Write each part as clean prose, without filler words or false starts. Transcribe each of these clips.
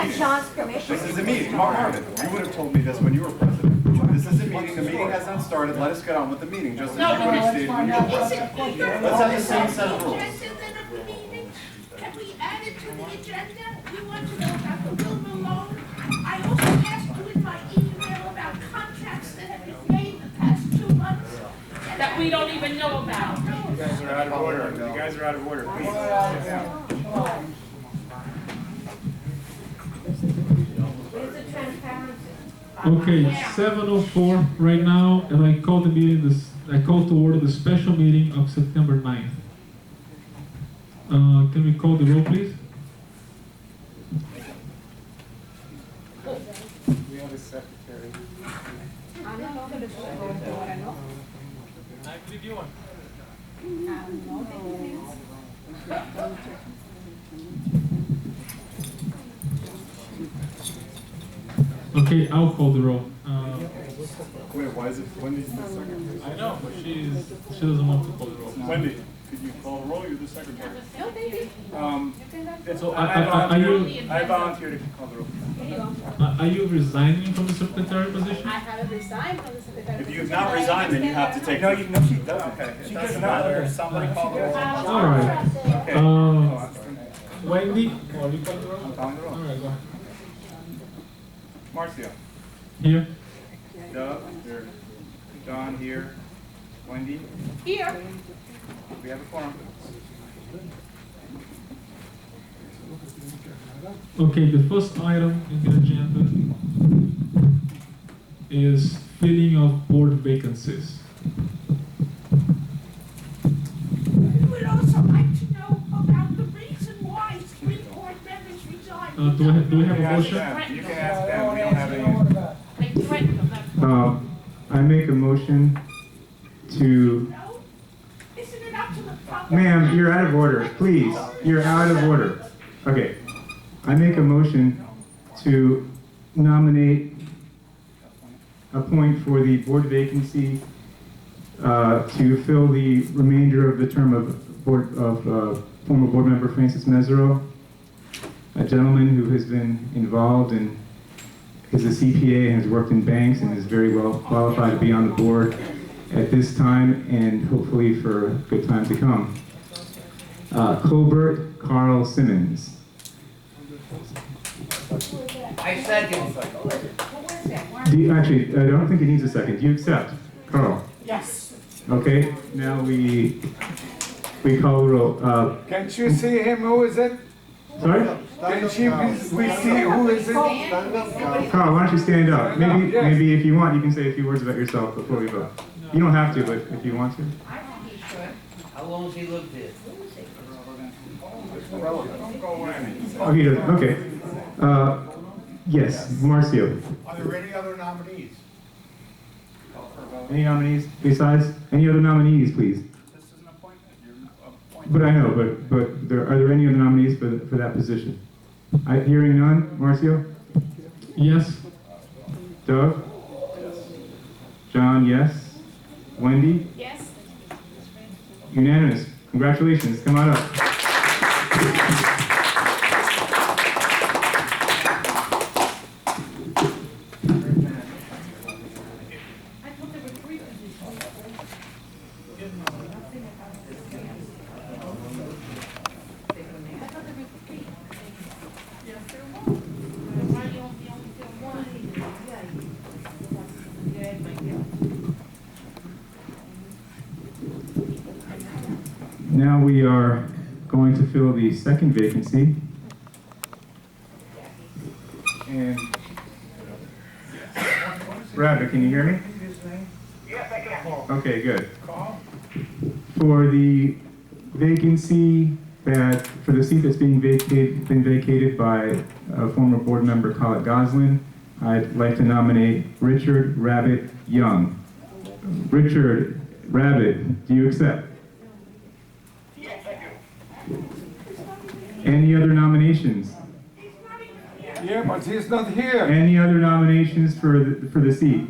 had Sean's permission. This is a meeting. Marvin, you would have told me this when you were president. This is a meeting. The meeting has not started. Let us get on with the meeting, just as you would have stated when you were president. Let's have the same set of rules. Can we add it to the agenda? You want to know about the Wilma loan? I also asked you in my email about contracts that have been made the past 2 months. That we don't even know about. You guys are out of order. You guys are out of order. Please. Where's the transparency? Okay, 7:04 right now, and I call the meeting. I call to order the special meeting of September 9th. Can we call the roll, please? We have a secretary. I'm not going to go into what I know. I believe you want. Okay, I'll call the roll. Wait, why is it Wendy's the secretary? I know, but she doesn't want to call the roll. Wendy, could you call the roll? You're the secretary. No, baby. So I volunteer to call the roll. are you resigning from the secretary position? I haven't resigned from the secretary. If you have not resigned, then you have to take. No, she doesn't. Okay. It doesn't matter. Somebody call the roll. All right. Okay. Wendy, or you call the roll? I'm calling the roll. All right, go ahead. Marcio. Here. Doug. Here. John here. Wendy. Here. We have a quorum. Okay, the first item in the agenda is filling of board vacancies. We would also like to know about the reason why 3 board members resigned. Do we have a You motion? can ask them. We don't have any. They threatened them, that's I make a motion to, No? Isn't it up to the public? ma'am, you're out of order, please, you're out of order. Okay, I make a motion to nominate, appoint for the board vacancy to fill the remainder of the term of former board member Francis Mesereau, a gentleman who has been involved in, is a CPA and has worked in banks and is very well qualified to be on the board at this time and hopefully for a good time to come. Colbert Carl Simmons. I second. Actually, I don't think it needs a second. Do you accept? Carl? Yes. Okay, now we call the roll. Can't you see him? Who is it? Sorry? Can't we see who is it? Carl, why don't you stand up? Maybe if you want, you can say a few words about yourself before we vote. You don't have to, but if you want to. How long has he lived here? Oh, he does. Okay. Yes, Marcio. Are there any other nominees? Any nominees besides? Any other nominees, please? This is an appointment. You're appointed. But I know, but are there any other nominees for that position? Hearing none, Marcio? Yes. Doug? John, yes. Wendy? Yes. Unanimous. Congratulations. Come on up. Now we are going to fill the second vacancy. And Rabbit, can you hear me? Yes, I can. Okay, good. For the vacancy for the seat that's been vacated by former board member Colin Goslin, I'd like to nominate Richard Rabbit Young. Richard Rabbit, do you accept? Yes, I do. Any other nominations? Yeah, but he's not here. Any other nominations for the seat?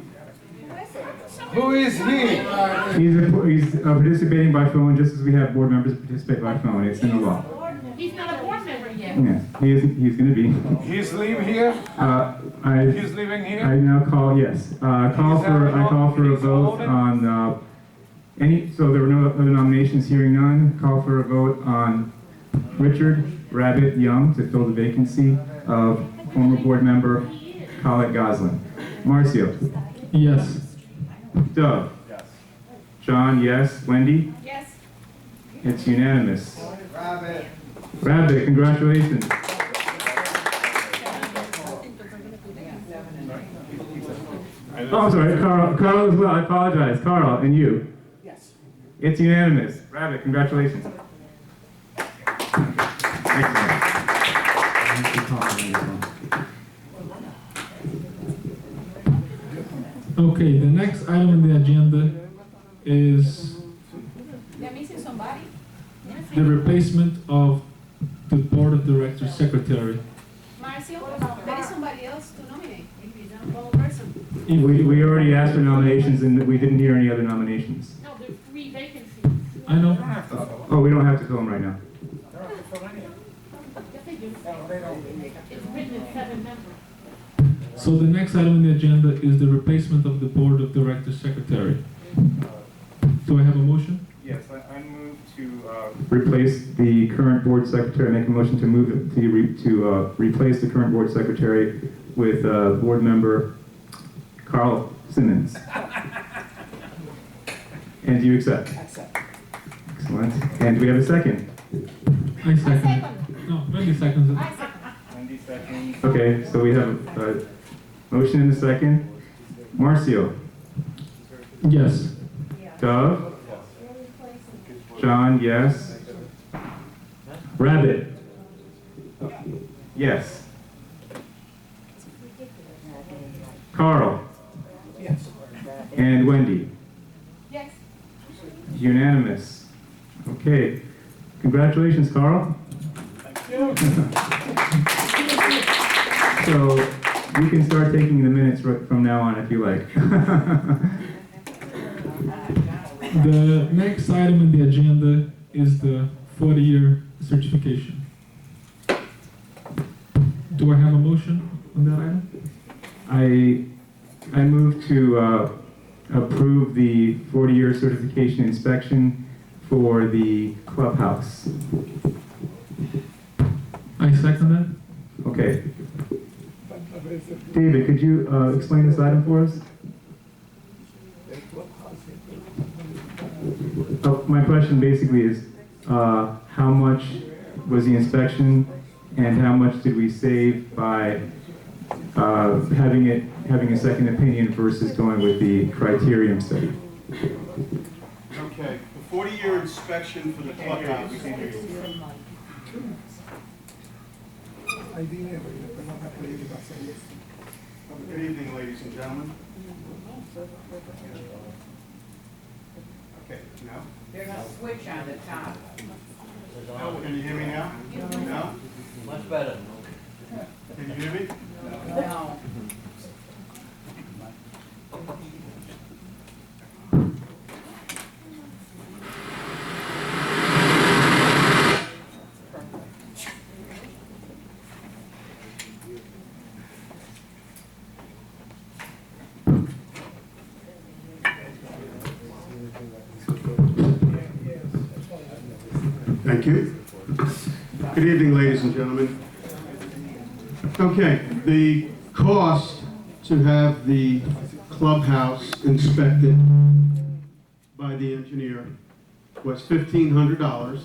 Who is he? He's participating by phone, just as we have board members participate by phone. It's in the law. He's not a board member yet. Yeah, he's gonna be. He's leaving here? He's living I here? now call, yes, I call for a vote on, so there were no other nominations, hearing none, call for a vote on Richard Rabbit Young to fill the vacancy of former board member Colette Goslin. Marcio? Yes. Doug? Yes. John, yes. Wendy? Yes. It's unanimous. Rabbit, congratulations. Oh, I'm sorry, Carl as well, I apologize. Carl, and you? Yes. It's unanimous. Rabbit, congratulations. Excellent. Okay, the next item on the agenda is They're missing somebody? the replacement of the board of directors secretary. Marcio, there is somebody else to nominate. One person. We already asked for nominations and we didn't hear any other nominations. No, there's 3 vacancies. I know. Oh, we don't have to fill them right now. Yes, they do. It's written in 7 members. So the next item on the agenda is the replacement of the board of directors secretary. Do I have a motion? Yes, I move to, Replace the current board secretary, make a motion to move it, to replace the current board secretary with board member Carl Simmons. And do you accept? Accept. Excellent. And do we have a second? I second it. No, Wendy seconds it. 90 seconds. Okay, so we have a motion and a second. Marcio? Yes. Doug? John, yes. Rabbit? Yes. Carl? Yes. And Wendy? Yes. Unanimous. Okay. Congratulations, Carl. So you can start taking the minutes from now on if you like. The next item on the agenda is the 40-year certification. Do I have a motion on that item? I move to approve the 40-year certification inspection for the clubhouse. I second that. Okay. David, could you explain this item for us? My question basically is, how much was the inspection and how much did we save by having a second opinion versus going with the criterion study? Okay, the 40-year inspection for the clubhouse. Good evening, ladies and gentlemen. Okay, now? There's a switch on the top. Can you hear me now? No? Much better. Can you hear me? No. Thank you. Good evening, ladies and gentlemen. Okay, the cost to have the clubhouse inspected by the engineer was $1,500.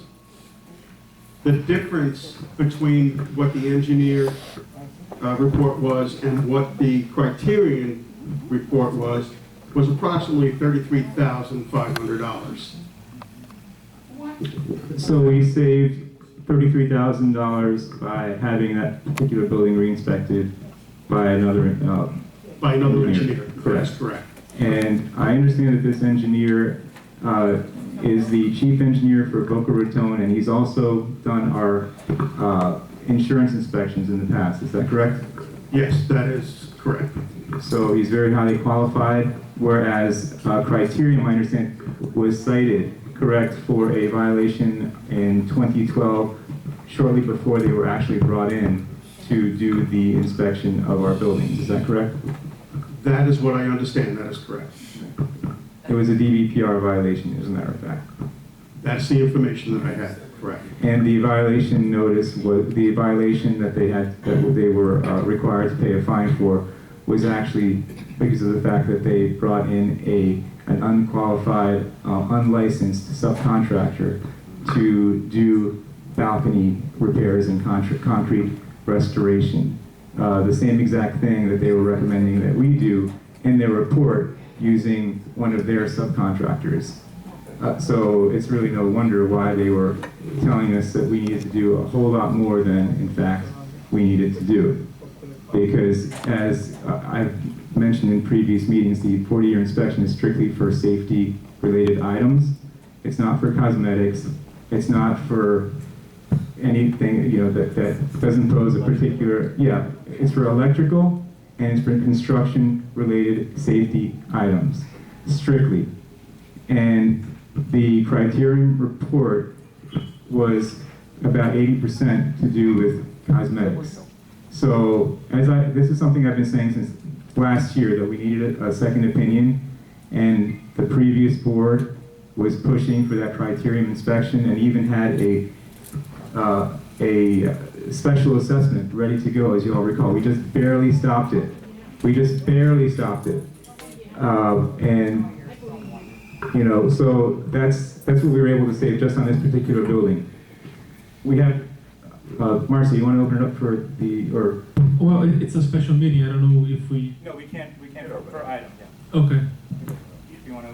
The difference between what the engineer report was and what the criterion report was approximately $33,500. So we saved $33,000 by having that particular building re-inspected by another engineer. Correct. That's correct. And I understand that this engineer is the chief engineer for Boca Raton, and he's also done our insurance inspections in the past. Is that correct? Yes, that is correct. So he's very highly qualified, whereas criterion, I understand, was cited, correct, for a violation in 2012 shortly before they were actually brought in to do the inspection of our buildings. Is that correct? That is what I understand, that is correct. It was a DVPR violation, as a matter of fact. That's the information that I had, correct. And the violation notice was, the violation that they had, that they were required to pay a fine for was actually because of the fact that they brought in an unqualified, unlicensed subcontractor to do balcony repairs and concrete restoration. The same exact thing that they were recommending that we do in their report using one of their subcontractors. So it's really no wonder why they were telling us that we needed to do a whole lot more than, in fact, we needed to do. Because as I've mentioned in previous meetings, the 40-year inspection is strictly for safety-related items. It's not for cosmetics. It's not for anything, that doesn't pose a particular, it's for electrical and it's for construction-related safety items, strictly. And the criterion report was about 80% to do with cosmetics. So, this is something I've been saying since last year, that we needed a second opinion, and the previous board was pushing for that criterion inspection and even had a special assessment ready to go, as you all recall. We just barely stopped it. And so that's what we were able to save just on this particular building. We have, Marcy, you want to open it up for or? Well, it's a special meeting. I don't know if we. No, we can't per item, Okay. if you want to.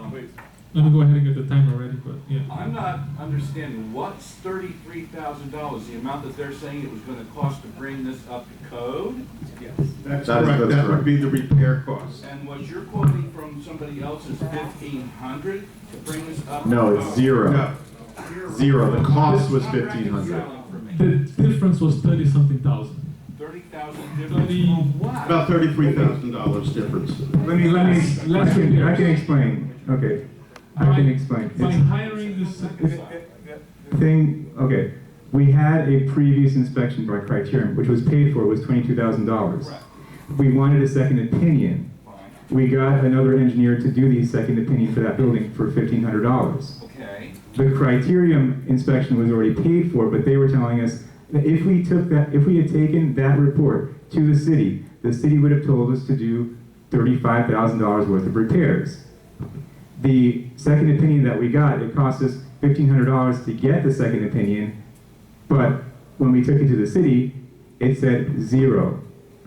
Please. Let me go ahead and get the timer ready, but yeah. I'm not understanding, what's $33,000, the amount that they're saying it was gonna cost to bring this up to code? Yes. That's correct, that would be the repair cost. And what you're quoting from somebody else is 1,500 to bring this up? No, to it's code? zero. No, Zero. The cost was Not really 1,500. selling for me. The difference was 30-something thousand. 30,000 difference from what? about $33,000 difference. I can explain. Okay, I can explain. By It's- hiring this, Okay, we had a previous inspection by Criterion, which was paid for, was $22,000. Correct. We wanted a second opinion. Fine. We got another engineer to do the second opinion for that building for $1,500. Okay, The Criterion inspection was already paid for, but they were telling us that if we had taken that report to the city would have told us to do $35,000 worth of repairs. The second opinion that we got, it cost us $1,500 to get the second opinion, but when we took it to the city, it said zero.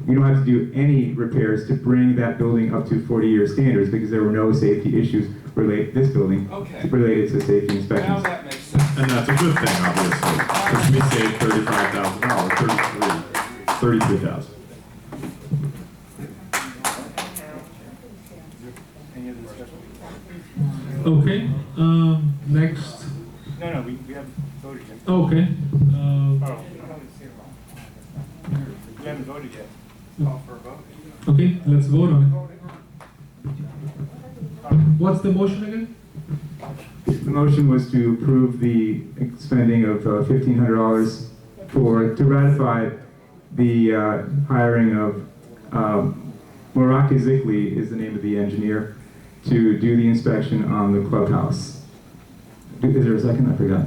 You don't have to do any repairs to bring that building up to 40-year standards because there were no safety issues related, this building, okay. related to safety Now inspections. that makes sense. And that's a good thing, obviously, because we saved $35,000, $33,000. Any other discussion? okay, next, No, we haven't voted yet. okay. We haven't voted yet. Call for a vote. Okay, let's vote on it. What's the motion again? The motion was to approve the spending of $1,500 to ratify the hiring of Moraka Zikli is the name of the engineer to do the inspection on the clubhouse. Is there a second? I forgot.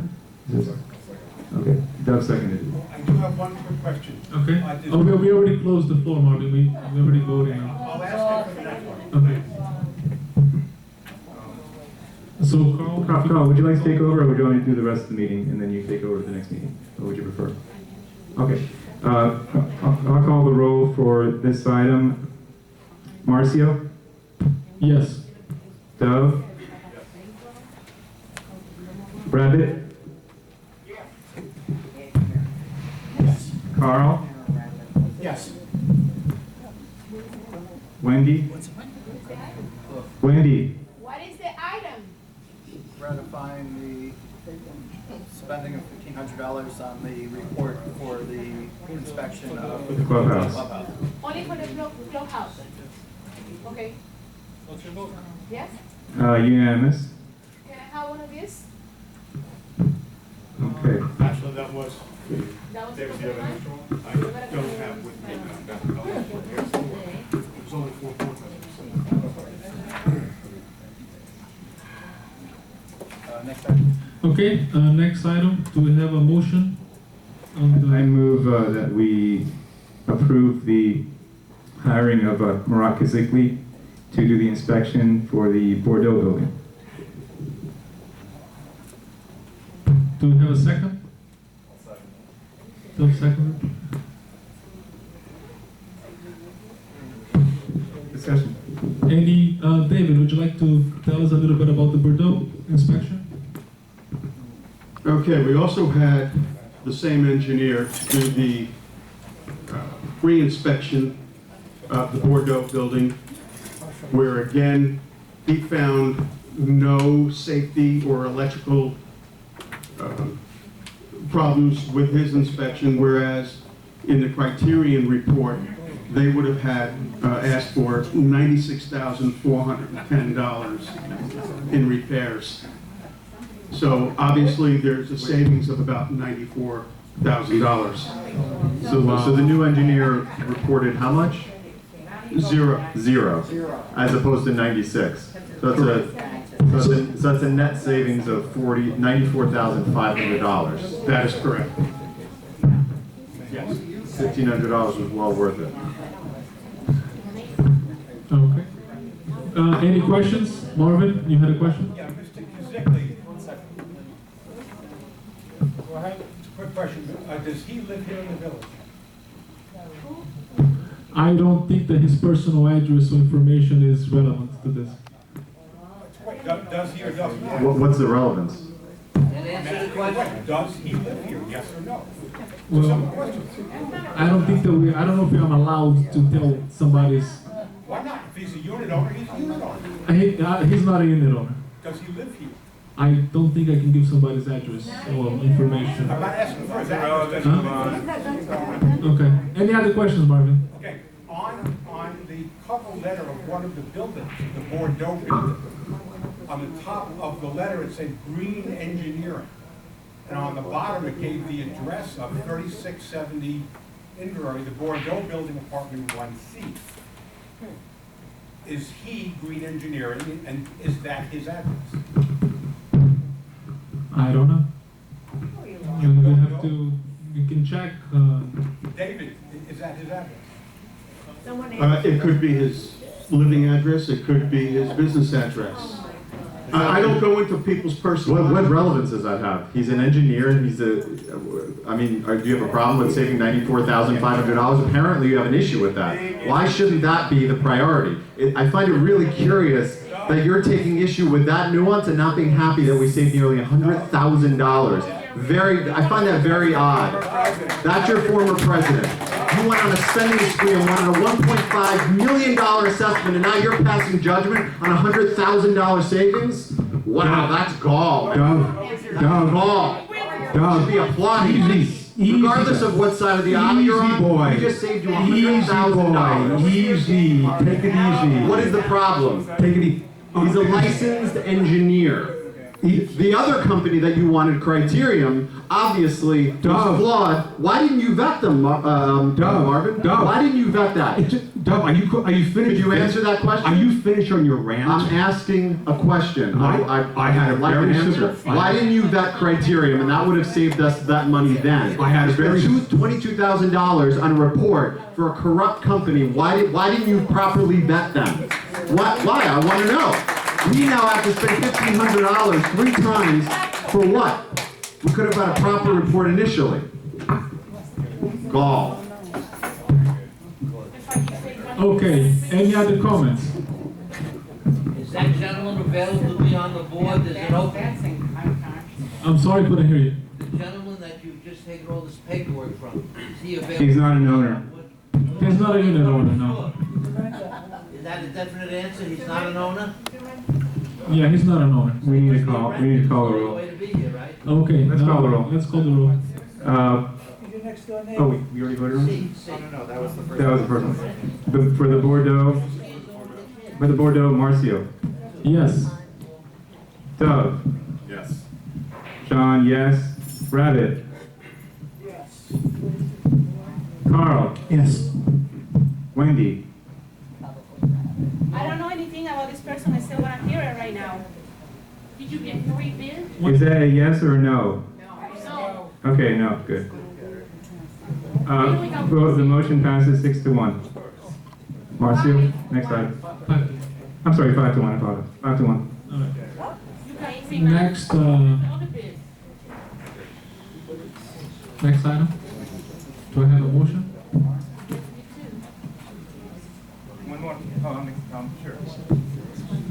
Okay, Doug seconded it. I do have one quick question. Okay. I did- Oh, we already closed the floor, Marty. We already voted on. I'll ask you for the next one. Okay. So Carl, would you like to take over, or would you want me to do the rest of the meeting and then you take over the next meeting? What would you prefer? Okay. I'll call the roll for this item. Marcio? Yes. Dove? Rabbit? Carl? Yes. Wendy? Wendy? What is the item? Ratifying the spending of $1,500 on the report for the inspection of The clubhouse. Only for the clubhouse. Okay. What's your vote? Yes? Unanimous. Can I have one of these? Okay. So that was, That was there's the the other one? extra one. I don't have with me. Here's four. It was only 4 Next item. Okay, next item, do we have a motion? On the- I move that we approve the hiring of Marat Kazikli to do the inspection for the Bordeaux building. Do we have a second? Do we have a second? Discussion. Any, David, would you like to tell us a little bit about the Bordeaux inspection? Okay, we also had the same engineer do the re-inspection of the Bordeaux building, where again, he found no safety or electrical problems with his inspection, whereas in the criterion report, they would have had asked for $96,410 in repairs. So obviously, there's a savings of about $94,000. So the new engineer reported how much? Zero. Zero, as opposed to 96. So that's a net savings of $94,500. That is correct. Yes. $1,500 was well worth it. Okay. Any questions? Marvin, you had a question? Yeah, Mr. Kazikli. 1 second. Go ahead. Quick question. Does he live here in the village? I don't think that his personal address or information is relevant to this. Does he or doesn't he? What's the relevance? And answer the question. Does he live here, yes or no? Well, I don't think that I don't know if I'm allowed to tell somebody's, Why not? If he's a unit owner, he's a unit owner. he's not a unit owner. Does he live here? I don't think I can give somebody's address or information. I'm not asking for his address. Huh? Okay. Any other questions, Marvin? Okay, on the cover letter of one of the buildings, the Bordeaux building, on the top of the letter it said Green Engineering. And on the bottom it gave the address of 3670 Inverrary, the Bordeaux building, apartment 1C. Is he Green Engineering, and is that his address? I don't know. You have to, you can check. David, is that his address? It could be his living address, it could be his business address. I don't go into people's personal What lives. relevance does that have? He's an engineer, and do you have a problem with saving $94,500? Apparently you have an issue with that. Why shouldn't that be the priority? I find it really curious that you're taking issue with that nuance and not being happy that we saved nearly $100,000. I find that very odd. That's your former president. You went on a spending spree and wanted a $1.5 million assessment, and now you're passing judgment on $100,000 savings? Wow, that's gall. Gall. You should be applauding. Regardless of what side of the aisle you're on, we just saved you $100,000. Easy, take it easy. What is the problem? Take it easy. He's a licensed engineer. The other company that you wanted, Criterium, obviously was flawed. Why didn't you vet them, Marvin? Why didn't you vet that? Dub, are you finished? Could you answer that question? Are you finished on your rant? I'm asking a question. I had a like an very answer. simple- Why didn't you vet Criterium, and that would have saved us that money then? I had a very- $22,000 on a report for a corrupt company. Why didn't you properly vet them? Why? I want to know. We now have to spend $1,500 3 times for what? We could have got a proper report initially. Gall. Okay, any other comments? Is that gentleman available to be on the board? There's an opening. I'm sorry, couldn't hear you. The gentleman that you've just taken all this paperwork from, is he available? He's not an owner. He's not a unit owner, no. Is that a definite answer? He's not an owner? Yeah, he's not an owner. We need to call the No roll. way to be here, right? Okay. Let's call the roll. Let's call the roll. Oh, we already voted on it? See. No, that was the first. That was the first one. For the Bordeaux, Marcio. Yes. Dove. Yes. John, yes. Rabbit. Carl, Yes. Wendy, I don't know anything about this person, I still wanna hear it right now. Did you get 3 bids? is that a yes or a no? No. Okay, no, good. Well, the motion passes 6-1. Marcio, next item. I'm sorry, 5-1, I apologize. 5-1. All right. You can't see Next, the other bids. next item. Do I have a motion? One more. Oh, sure.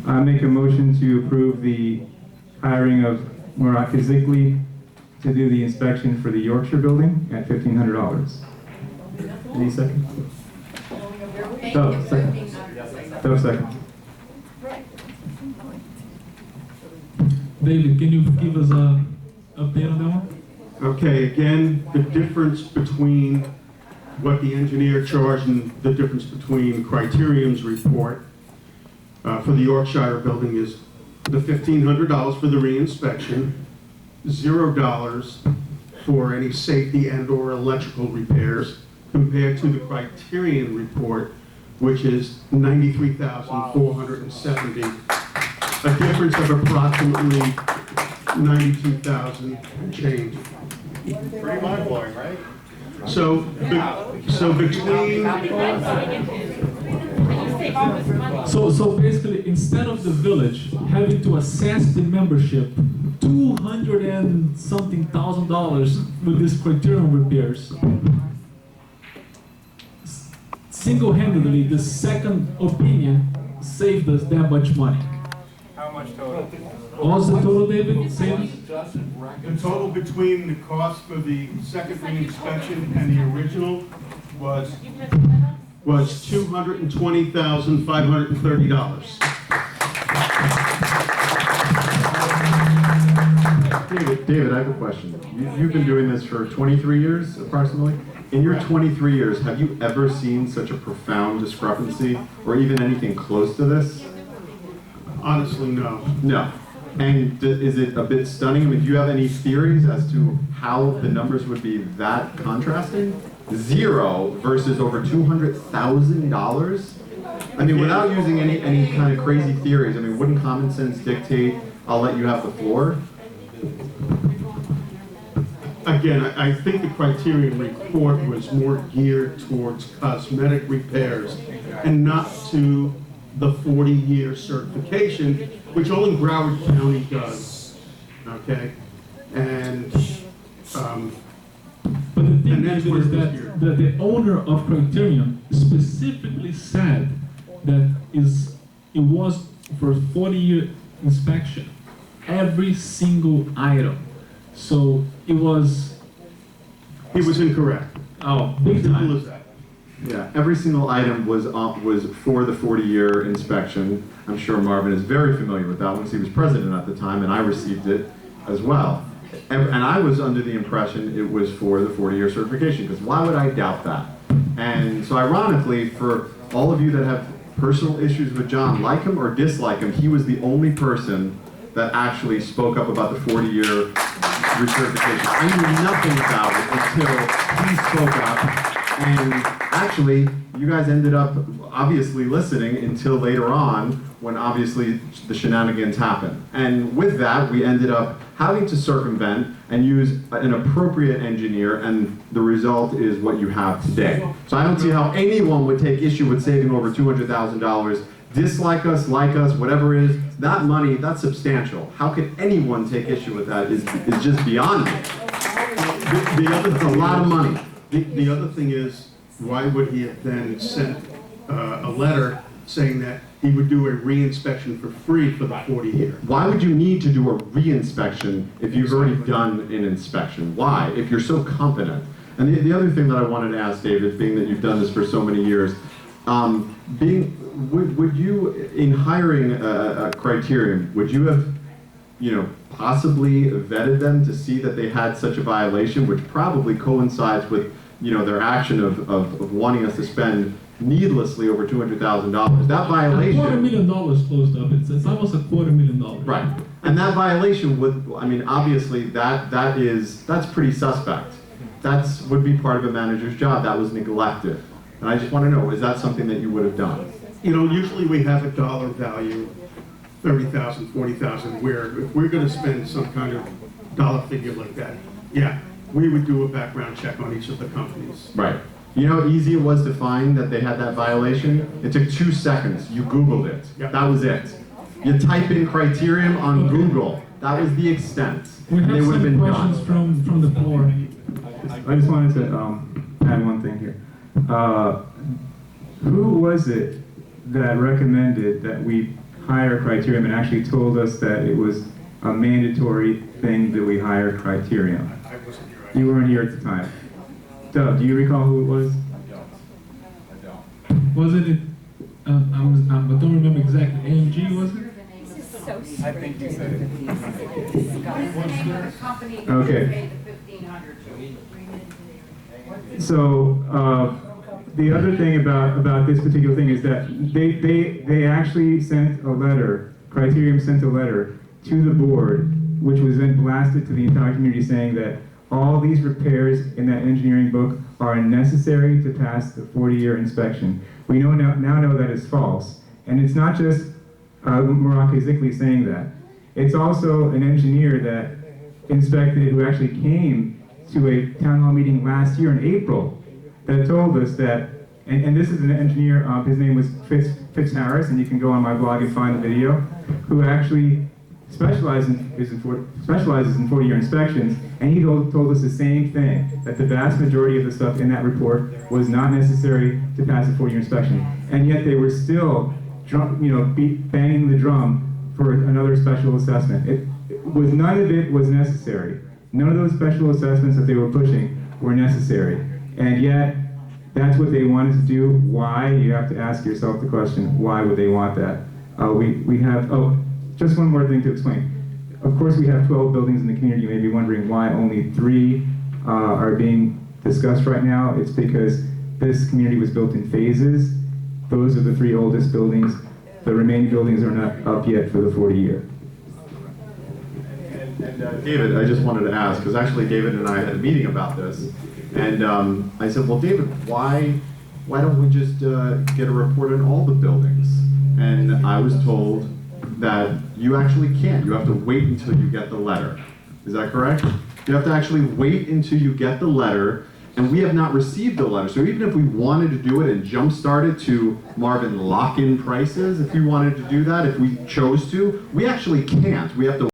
I make a motion to approve the hiring of Moraka Zikli to do the inspection for the Yorkshire building at $1,500. Any second? Second. Second. David, can you give us a update on that one? Okay, again, the difference between what the engineer charged and the difference between Criterium's report for the Yorkshire building is the $1,500 for the reinspection, $0 for any safety and or electrical repairs, compared to the Criterion report, which is $93,470, a difference of approximately $92,000 change. Pretty mind-blowing, right? So between, So basically, instead of the village having to assess the membership, $200 and something thousand with this Criterion repairs, single-handedly, the second opinion saved us that much money. How much total? What's the total, David? Savings? the total between the cost for the second reinspection and the original was $220,530. David, I have a question. You've been doing this for 23 years, approximately. In your 23 years, have you ever seen such a profound discrepancy, or even anything close to this? Honestly, no. No. And is it a bit stunning? I mean, do you have any theories as to how the numbers would be that contrasting? 0 versus over $200,000? I mean, without using any kind of crazy theories, I mean, wouldn't common sense dictate, I'll let you have the floor? Again, I think the Criterion report was more geared towards cosmetic repairs and not to the 40-year certification, which only Broward County does, okay? And, But the thing, and that's David, where is it was that geared. the owner of Criterion specifically said that it was for 40-year inspection, every single item. So it was. He was incorrect. Oh, big Simple time. as that. Yeah, every single item was for the 40-year inspection. I'm sure Marvin is very familiar with that one because he was president at the time, and I received it as well. And I was under the impression it was for the 40-year certification, because why would I doubt that? And so ironically, for all of you that have personal issues with John, like him or dislike him, he was the only person that actually spoke up about the 40-year recertification. I knew nothing about it until he spoke up, and actually, you guys ended up obviously listening until later on, when obviously the shenanigans happened. And with that, we ended up having to circumvent and use an appropriate engineer, and the result is what you have today. So I don't see how anyone would take issue with saving over $200,000. Dislike us, like us, whatever it is, that money, that's substantial. How could anyone take issue with that is just beyond me. It's a lot of money. The other thing is, why would he have then sent a letter saying that he would do a re-inspection for free for the 40 years? Why would you need to do a re-inspection if you've already done an inspection? Why, if you're so competent? And the other thing that I wanted to ask, David, being that you've done this for so many years, would you, in hiring a Criterion, would you have, possibly vetted them to see that they had such a violation, which probably coincides with, their action of wanting us to spend needlessly over $200,000. That violation. $250,000 closed up. It's almost $250,000. Right. And that violation would, obviously that's pretty suspect. that's would be part of a manager's job. That was neglected. And I just want to know, is that something that you would have done? You know, usually we have a dollar value, 30,000, 40,000, where if we're gonna spend some kind of dollar figure like that, yeah, we would do a background check on each of the companies. Right. You know how easy it was to find that they had that violation? It took 2 seconds. You Googled it. Yep. That was it. You type in criterium on Google. That was the extent. We And they have would have some been questions done. from the floor. I just wanted to add one thing here. Who was it that recommended that we hire Criterion and actually told us that it was a mandatory thing that we hire Criterion? I wasn't here. You weren't here at the time. Doug, do you recall who it was? Was it, I don't remember exactly, AMG, was it? I think you said it. What is the name of the company that Okay. paid the 1,500 to? So, the other thing about this particular thing is that they actually sent a letter, Criterion sent a letter to the board, which was then blasted to the entire community saying that all these repairs in that engineering book are necessary to pass the 40-year inspection. We now know that is false. And it's not just Morocco Zickley saying that. It's also an engineer that inspected, who actually came to a town hall meeting last year in April, that told us that, and this is an engineer, his name was Fitz Harris, and you can go on my blog and find the video, who actually specializes in 40-year inspections, and he told us the same thing, that the vast majority of the stuff in that report was not necessary to pass a 40-year inspection. And yet they were still banging the drum for another special assessment. None of it was necessary. None of those special assessments that they were pushing were necessary. And yet, that's what they wanted to do. Why? You have to ask yourself the question, why would they want that? We have, just one more thing to explain. Of course, we have 12 buildings in the community. You may be wondering why only 3 are being discussed right now. It's because this community was built in phases. Those are the 3 oldest buildings. The remaining buildings are not up yet for the 40-year. And David, I just wanted to ask, because actually David and I had a meeting about this, and I said, well, David, why don't we just get a report on all the buildings? And I was told that you actually can't. You have to wait until you get the letter. Is that correct? You have to actually wait until you get the letter, and we have not received the letter. So even if we wanted to do it and jumpstart it to Marvin lock-in prices, if you wanted to do that, if we chose to, we actually can't. We have to